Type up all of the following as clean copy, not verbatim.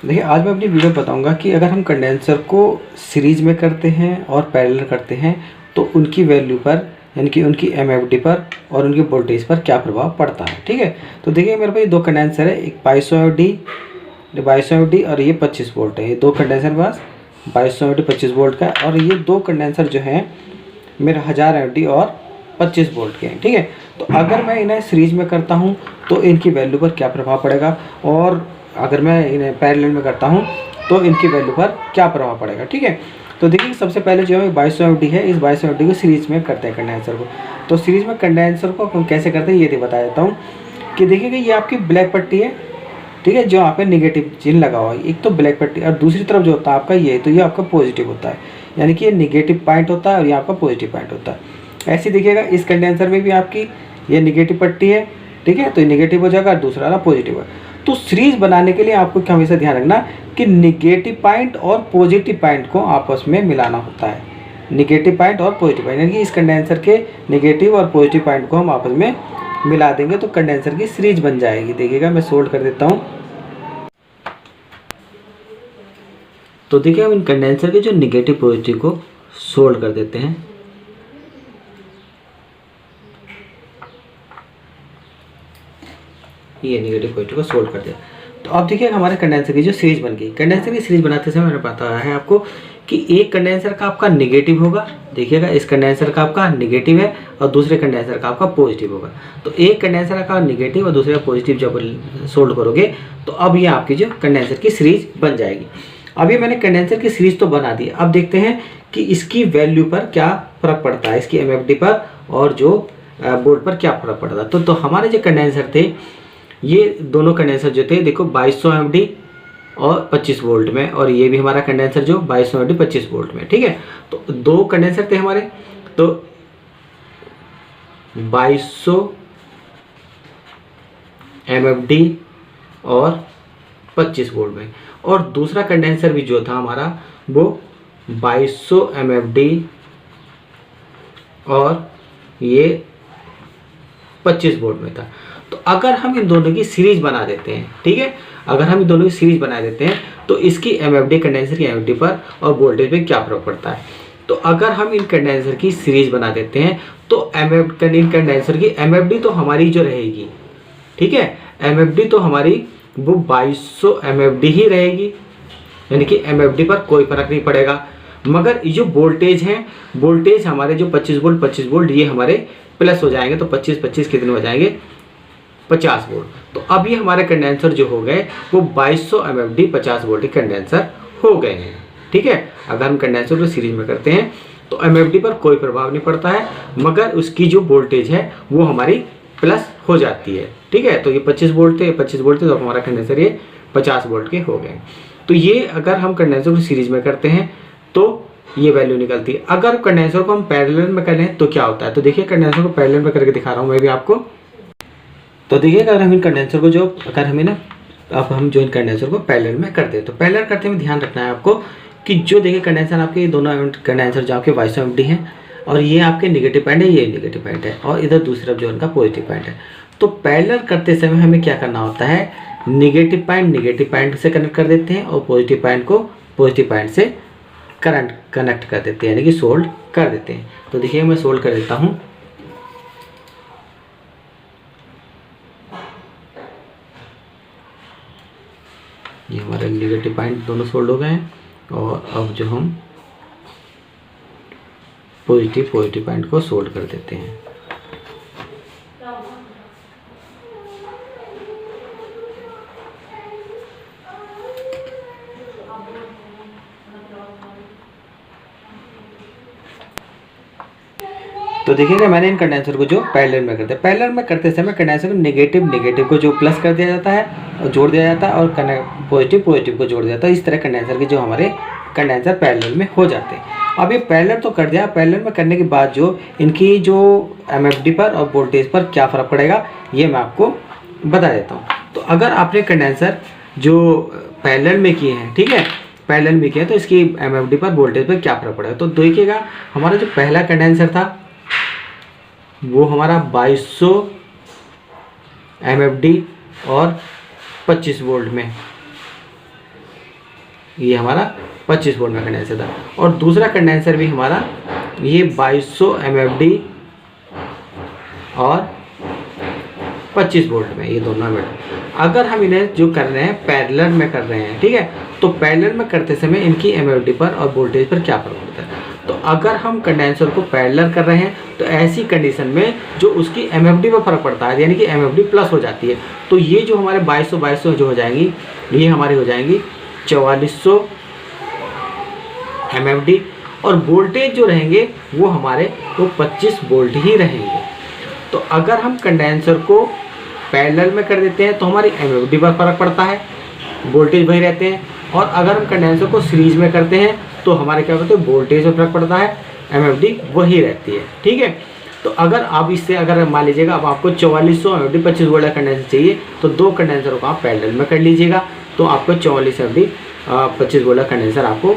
देखिए आज मैं अपनी वीडियो बताऊंगा कि अगर हम कंडेंसर को सीरीज में करते हैं और पैरेलल करते हैं तो उनकी वैल्यू पर यानी कि उनकी एमएफडी पर और उनके वोल्टेज पर क्या प्रभाव पड़ता है। ठीक है, तो देखिए मेरे पास दो कंडेंसर है, एक 2200 एमएफडी और ये 25 वोल्ट है। ये दो कंडेंसर मेरे पास 2200 एमएफडी 25 वोल्ट का है और ये दो कंडेंसर जो हैं मेरा 1000 एमएफडी और 25 वोल्ट के हैं। ठीक है, तो अगर मैं इन्हें सीरीज में करता हूँ तो इनकी वैल्यू पर क्या प्रभाव पड़ेगा और अगर मैं इन्हें पैरेलल में करता हूँ तो इनकी वैल्यू पर क्या प्रभाव पड़ेगा। ठीक है, तो देखिए सबसे पहले जो है 2200 एमएफडी है, इस 2200 एमएफडी को सीरीज में करते हैं कंडेंसर को। तो सीरीज में कंडेंसर को हम कैसे करते हैं ये बता देता हूँ कि देखिएगा ये आपकी ब्लैक पट्टी है, ठीक है, जो यहाँ पे निगेटिव चिन्ह लगा हुआ है, एक तो ब्लैक पट्टी और दूसरी तरफ जो होता है आपका ये, तो ये आपका पॉजिटिव होता है, यानी कि ये निगेटिव पॉइंट होता है और ये आपका पॉजिटिव पॉइंट होता है। ऐसे देखिएगा इस कंडेंसर में भी आपकी ये निगेटिव पट्टी है, ठीक है, तो ये निगेटिव हो जाएगा और दूसरा वाला पॉजिटिव है। तो सीरीज बनाने के लिए आपको क्या हमेशा ध्यान रखना कि निगेटिव पॉइंट और पॉजिटिव पॉइंट को आपस में मिलाना होता है। निगेटिव पॉइंट और पॉजिटिव पॉइंट यानी कि इस कंडेंसर के निगेटिव और पॉजिटिव पॉइंट को हम आपस में मिला देंगे तो कंडेंसर की सीरीज बन जाएगी। देखिएगा मैं सोल्ड कर देता हूँ। तो देखिए हम इन कंडेंसर के जो निगेटिव पॉजिटिव को सोल्ड कर देते हैं। ये निगेटिव पॉजिटिव को सोल्व कर दिया। तो अब देखिए हमारे कंडेंसर की जो सीरीज बन गई। कंडेंसर की सीरीज बनाते समय मैंने बताया है आपको कि एक कंडेंसर का आपका निगेटिव होगा, देखिएगा इस कंडेंसर का आपका निगेटिव है और दूसरे कंडेंसर का आपका पॉजिटिव होगा। तो एक कंडेंसर का निगेटिव और दूसरे का पॉजिटिव जब सोल्व करोगे तो अब ये आपकी जो कंडेंसर की सीरीज बन जाएगी। अभी मैंने कंडेंसर की सीरीज तो बना दी, अब देखते हैं कि इसकी वैल्यू पर क्या फर्क पड़ता है, इसकी एमएफडी पर और जो बोर्ड पर क्या फर्क पड़ता है। तो हमारे जो कंडेंसर थे, ये दोनों कंडेंसर जो थे देखो 2200 एमएफडी और 25 वोल्ट में, और ये भी हमारा कंडेंसर जो 2200 एमएफडी 25 वोल्ट में। ठीक है, तो दो कंडेंसर थे हमारे, तो 2200 एमएफडी और 25 वोल्ट में, और दूसरा कंडेंसर भी जो था हमारा वो 2200 एमएफडी और ये 25 वोल्ट में था। तो अगर हम इन दोनों की सीरीज बना देते हैं, ठीक है, अगर हम इन दोनों की सीरीज बना देते हैं तो इसकी एमएफडी कंडेंसर की एमएफडी पर और वोल्टेज पे क्या फर्क पड़ता है। तो अगर हम इन कंडेंसर की सीरीज बना देते हैं तो इन कंडेंसर की एमएफडी तो हमारी जो रहेगी, ठीक है, एमएफडी तो हमारी वो 2200 एमएफडी ही रहेगी, यानी कि एमएफडी पर कोई फर्क नहीं पड़ेगा। मगर ये जो वोल्टेज हैं, वोल्टेज हमारे जो 25 वोल्ट ये हमारे प्लस हो जाएंगे, तो 25 कितने हो जाएंगे 50 वोल्ट। तो अब ये हमारे कंडेंसर जो हो गए वो 2200 एमएफडी 50 वोल्ट के कंडेंसर हो गए हैं। ठीक है, अगर हम कंडेंसर को सीरीज में करते हैं तो एमएफडी पर कोई प्रभाव नहीं पड़ता है, मगर उसकी जो वोल्टेज है वो हमारी प्लस हो जाती है। ठीक है, तो ये 25 वोल्ट थे, 25 वोल्ट थे, तो हमारा कंडेंसर ये 50 वोल्ट के हो गए। तो ये अगर हम कंडेंसर को सीरीज में करते हैं तो ये वैल्यू निकलती है। अगर कंडेंसर को हम पैरेलल में करें तो क्या होता है, तो देखिए कंडेंसर को पैरेलल में करके दिखा रहा हूँ मैं भी आपको। तो देखिए अगर हम इन कंडेंसर को अब हम जो इन कंडेंसर को पैरेलल में करते हैं तो पैरेलल करते में ध्यान रखना है आपको कि जो देखिए कंडेंसर आपके ये दोनों कंडेंसर जो आपके 2200 एमएफडी हैं और ये आपके निगेटिव पॉइंट है, ये निगेटिव पॉइंट है, और इधर दूसरी तरफ जो इनका पॉजिटिव पॉइंट है। तो पैरेलल करते समय हमें क्या करना होता है, निगेटिव पॉइंट से कनेक्ट कर देते हैं और पॉजिटिव पॉइंट को पॉजिटिव पॉइंट से कनेक्ट कर देते हैं, यानी कि सोल्ड कर देते हैं। तो देखिए मैं सोल्ड कर देता हूँ। ये हमारे निगेटिव पॉइंट दोनों सोल्ड हो गए हैं, और अब जो हम पॉजिटिव पॉइंट को सोल्ड कर देते हैं। तो देखिएगा मैंने इन कंडेंसर को जो पैरेलल में करते समय कंडेंसर को निगेटिव को जो प्लस कर दिया जाता है और जोड़ दिया जाता है, और पॉजिटिव को जोड़ दिया जाता है। इस तरह कंडेंसर के जो हमारे कंडेंसर पैरेलल में हो जाते हैं। अब ये पैरेलल तो कर दिया, पैरेलल में करने के बाद जो इनकी जो एमएफडी पर और वोल्टेज पर क्या फ़र्क पड़ेगा ये मैं आपको बता देता हूँ। तो अगर आपने कंडेंसर जो पैरेलल में किए हैं, ठीक है, पैरेलल में किए हैं, तो इसकी एमएफडी पर वोल्टेज पर क्या फ़र्क पड़ेगा। तो देखिएगा हमारा जो पहला कंडेंसर था वो हमारा 2200 एमएफडी और 25 वोल्ट में, ये हमारा 25 वोल्ट में कंडेंसर था। और दूसरा कंडेंसर भी हमारा ये 2200 MFD और 25 वोल्ट में, ये दोनों में। अगर हम इन्हें जो कर रहे हैं पैरेलल में कर रहे हैं, ठीक है, तो पैरेलल में करते समय इनकी MFD पर और वोल्टेज पर क्या फर्क पड़ता है। तो अगर हम कंडेंसर को पैरेलल कर रहे हैं तो ऐसी कंडीशन में जो उसकी MFD पर फर्क पड़ता है, यानी कि MFD प्लस हो जाती है। तो ये जो हमारे 2200 जो हो जाएंगी, ये हमारी हो जाएंगी 4400 MFD, और वोल्टेज जो रहेंगे वो हमारे वो 25 वोल्ट ही रहेंगे। तो अगर हम कंडेंसर को पैरेलल में कर देते हैं तो हमारी MFD पर फर्क पड़ता है, वोल्टेज वही रहते हैं। और अगर हम कंडेंसर को सीरीज में करते हैं तो हमारे क्या होता है, वोल्टेज पर फर्क पड़ता है, MFD वही रहती है, ठीक है। तो अगर आप इससे अगर मान लीजिएगा अब आपको 4400 MFD 25 वोल्ट का कंडेंसर चाहिए, तो दो कंडेंसरों को आप पैरेलल में कर लीजिएगा, तो आपको 44 MFD 25 वोल्ट का कंडेंसर आपको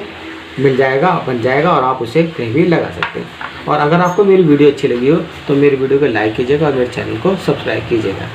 मिल जाएगा, बन जाएगा, और आप उसे कहीं भी लगा सकते हैं। और अगर आपको मेरी वीडियो अच्छी लगी हो तो मेरी वीडियो को लाइक कीजिएगा और मेरे चैनल को सब्सक्राइब कीजिएगा।